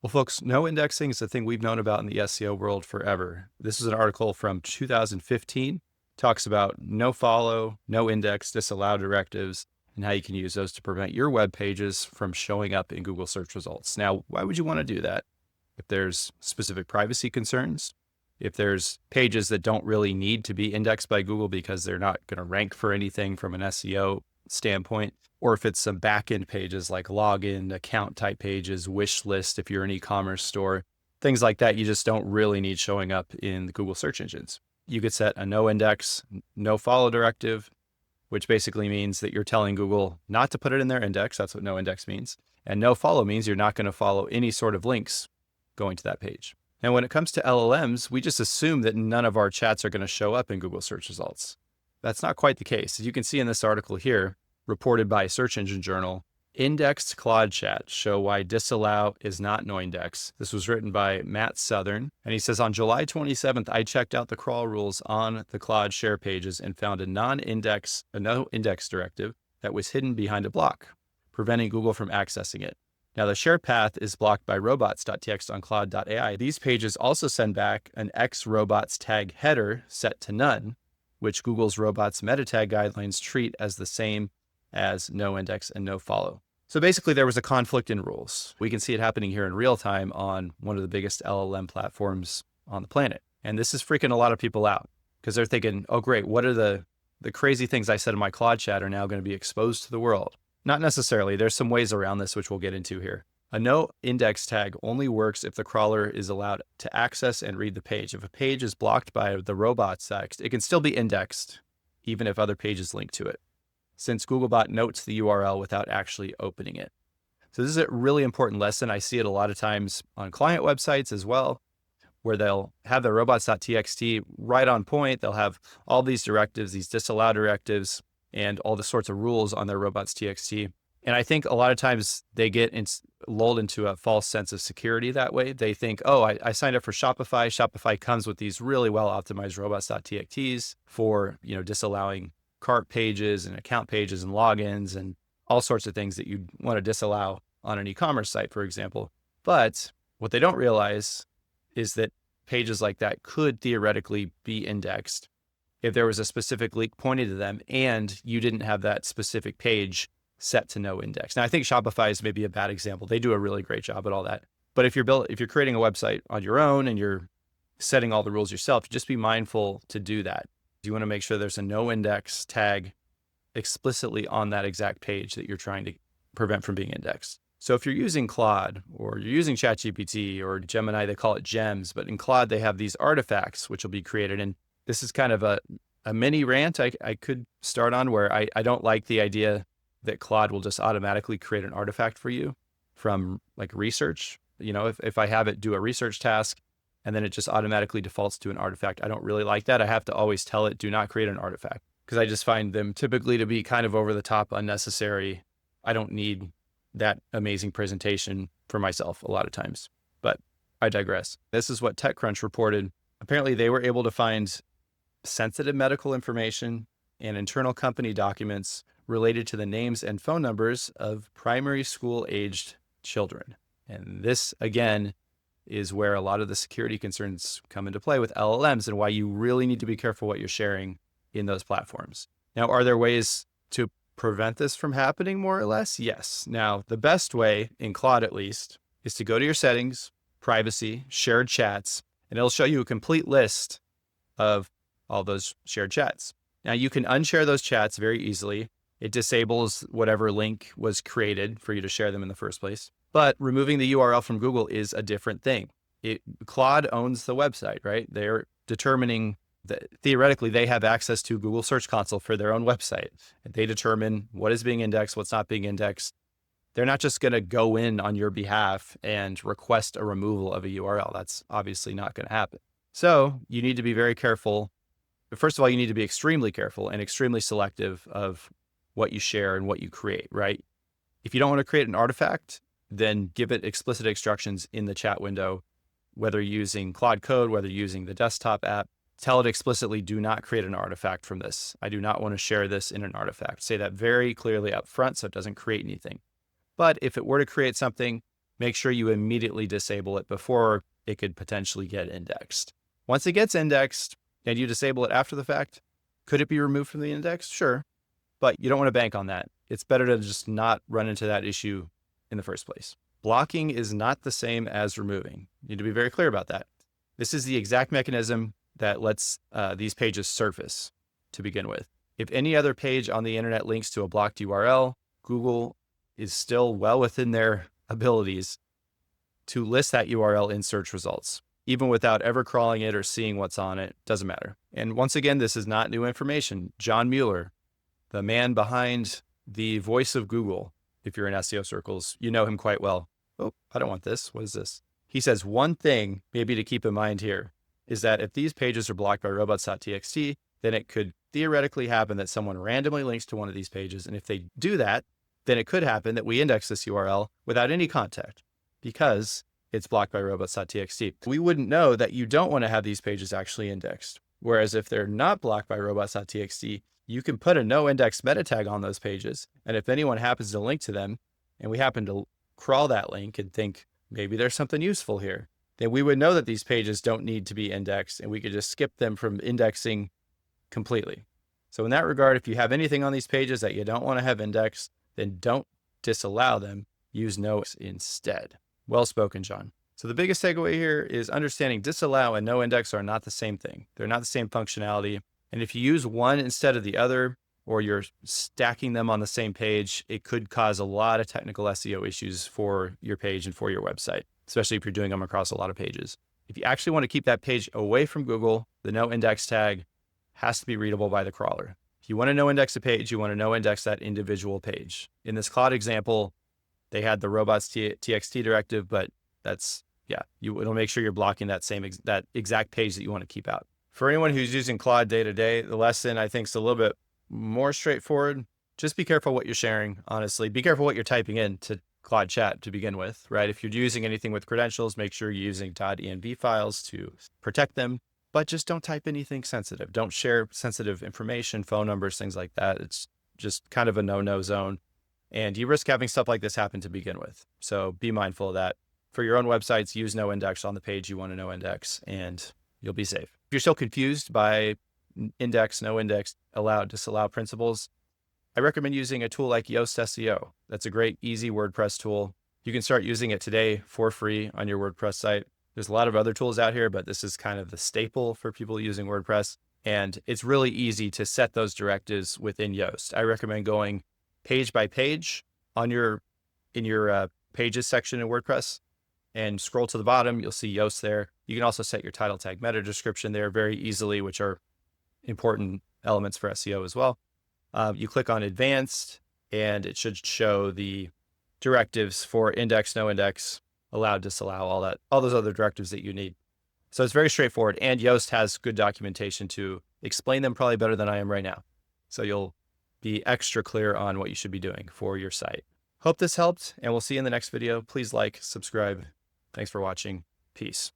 Well, folks, no indexing is a thing we've known about in the SEO world forever. This is an article from 2015, talks about no follow, no index, disallow directives, and how you can use those to prevent your web pages from showing up in Google search results. Now, why would you want to do that? If there's specific privacy concerns, if there's pages that don't really need to be indexed by Google because they're not going to rank for anything from an SEO standpoint, or if it's some back-end pages like login, account type pages, wish list, if you're an e-commerce store, things like that, you just don't really need showing up in the Google search engines. You could set a no index, no follow directive, which basically means that you're telling Google not to put it in their index. That's what no index means. And no follow means you're not going to follow any sort of links going to that page. And when it comes to LLMs, we just assume that none of our chats are going to show up in Google search results. That's not quite the case. As you can see in this article here, reported by Search Engine Journal, indexed Claude chats show why disallow is not Noindex. This was written by Matt Southern, and he says, on July 27th, I checked out the crawl rules on the Claude share pages and found a no index directive that was hidden behind a block, preventing Google from accessing it. Now, the share path is blocked by robots.txt on Claude.ai. These pages also send back an X-robots tag header set to none, which Google's robots meta tag guidelines treat as the same as no index and no follow. So basically, there was a conflict in rules. We can see it happening here in real time on one of the biggest LLM platforms on the planet. And this is freaking a lot of people out because they're thinking, oh, great, what are the crazy things I said in my Claude chat are now going to be exposed to the world? Not necessarily. There's some ways around this, which we'll get into here. A no index tag only works if the crawler is allowed to access and read the page. If a page is blocked by the robots text, it can still be indexed, even if other pages link to it, since Googlebot notes the URL without actually opening it. So this is a really important lesson. I see it a lot of times on client websites as well, where they'll have their robots.txt right on point. They'll have all these directives, these disallow directives, and all the sorts of rules on their robots.txt. And I think a lot of times they get lulled into a false sense of security that way. They think, oh, I signed up for Shopify. Shopify comes with these really well-optimized robots.txts for, disallowing cart pages and account pages and logins and all sorts of things that you want to disallow on an e-commerce site, for example. But what they don't realize is that pages like that could theoretically be indexed if there was a specific link pointed to them and you didn't have that specific page set to no index. Now, I think Shopify is maybe a bad example. They do a really great job at all that. But if you're creating a website on your own and you're setting all the rules yourself, just be mindful to do that. You want to make sure there's a no index tag explicitly on that exact page that you're trying to prevent from being indexed. So if you're using Claude or you're using ChatGPT or Gemini, they call it gems, but in Claude, they have these artifacts which will be created. And this is kind of a mini rant I could start on where I don't like the idea that Claude will just automatically create an artifact for you from like research. If I have it do a research task and then it just automatically defaults to an artifact, I don't really like that. I have to always tell it, do not create an artifact, because I just find them typically to be kind of over the top, unnecessary. I don't need that amazing presentation for myself a lot of times, but I digress. This is what TechCrunch reported. Apparently they were able to find sensitive medical information and internal company documents related to the names and phone numbers of primary school aged children. And this, again, is where a lot of the security concerns come into play with LLMs and why you really need to be careful what you're sharing in those platforms. Now, are there ways to prevent this from happening more or less? Yes. Now, the best way, in Claude at least, is to go to your settings, privacy, shared chats, and it'll show you a complete list of all those shared chats. Now, you can unshare those chats very easily. It disables whatever link was created for you to share them in the first place. But removing the URL from Google is a different thing. Claude owns the website, right? They're determining that theoretically they have access to Google Search Console for their own website. And they determine what is being indexed, what's not being indexed. They're not just going to go in on your behalf and request a removal of a URL. That's obviously not going to happen. So you need to be very careful. First of all, you need to be extremely careful and extremely selective of what you share and what you create, right? If you don't want to create an artifact, then give it explicit instructions in the chat window, whether you're using Claude Code, whether you're using the desktop app. Tell it explicitly, do not create an artifact from this. I do not want to share this in an artifact. Say that very clearly up front so it doesn't create anything. But if it were to create something, make sure you immediately disable it before it could potentially get indexed. Once it gets indexed and you disable it after the fact, could it be removed from the index? Sure, but you don't want to bank on that. It's better to just not run into that issue in the first place. Blocking is not the same as removing. You need to be very clear about that. This is the exact mechanism that lets these pages surface to begin with. If any other page on the internet links to a blocked URL, Google is still well within their abilities to list that URL in search results, even without ever crawling it or seeing what's on it. Doesn't matter. And once again, this is not new information. John Mueller, the man behind the voice of Google, if you're in SEO circles, you know him quite well. Oh, I don't want this. What is this? He says one thing maybe to keep in mind here is that if these pages are blocked by robots.txt, then it could theoretically happen that someone randomly links to one of these pages. And if they do that, then it could happen that we index this URL without any context because it's blocked by robots.txt. We wouldn't know that you don't want to have these pages actually indexed. Whereas if they're not blocked by robots.txt, you can put a no index meta tag on those pages. And if anyone happens to link to them and we happen to crawl that link and think maybe there's something useful here, then we would know that these pages don't need to be indexed and we could just skip them from indexing completely. So in that regard, if you have anything on these pages that you don't want to have indexed, then don't disallow them. Use no instead. Well spoken, John. So the biggest takeaway here is understanding disallow and no index are not the same thing. They're not the same functionality. And if you use one instead of the other, or you're stacking them on the same page, it could cause a lot of technical SEO issues for your page and for your website, especially if you're doing them across a lot of pages. If you actually want to keep that page away from Google, the no index tag has to be readable by the crawler. If you want to no index a page, you want to no index that individual page. In this Claude example, they had the robots.txt directive, but that's, yeah, it'll make sure you're blocking that exact page that you want to keep out. For anyone who's using Claude day to day, the lesson I think is a little bit more straightforward. Just be careful what you're sharing, honestly. Be careful what you're typing in to Claude chat to begin with, right? If you're using anything with credentials, make sure you're using .env files to protect them, but just don't type anything sensitive. Don't share sensitive information, phone numbers, things like that. It's just kind of a no-no zone. And you risk having stuff like this happen to begin with. So be mindful of that. For your own websites, use no index on the page you want to no index, and you'll be safe. If you're still confused by index, no index, allow, disallow principles, I recommend using a tool like Yoast SEO. That's a great, easy WordPress tool. You can start using it today for free on your WordPress site. There's a lot of other tools out here, but this is kind of the staple for people using WordPress. And it's really easy to set those directives within Yoast. I recommend going page by page in your pages section in WordPress and scroll to the bottom. You'll see Yoast there. You can also set your title tag meta description there very easily, which are important elements for SEO as well. You click on advanced and it should show the directives for index, no index, allow, disallow, all those other directives that you need. So it's very straightforward, and Yoast has good documentation to explain them probably better than I am right now. So you'll be extra clear on what you should be doing for your site. Hope this helped, and we'll see you in the next video. Please like, subscribe. Thanks for watching. Peace.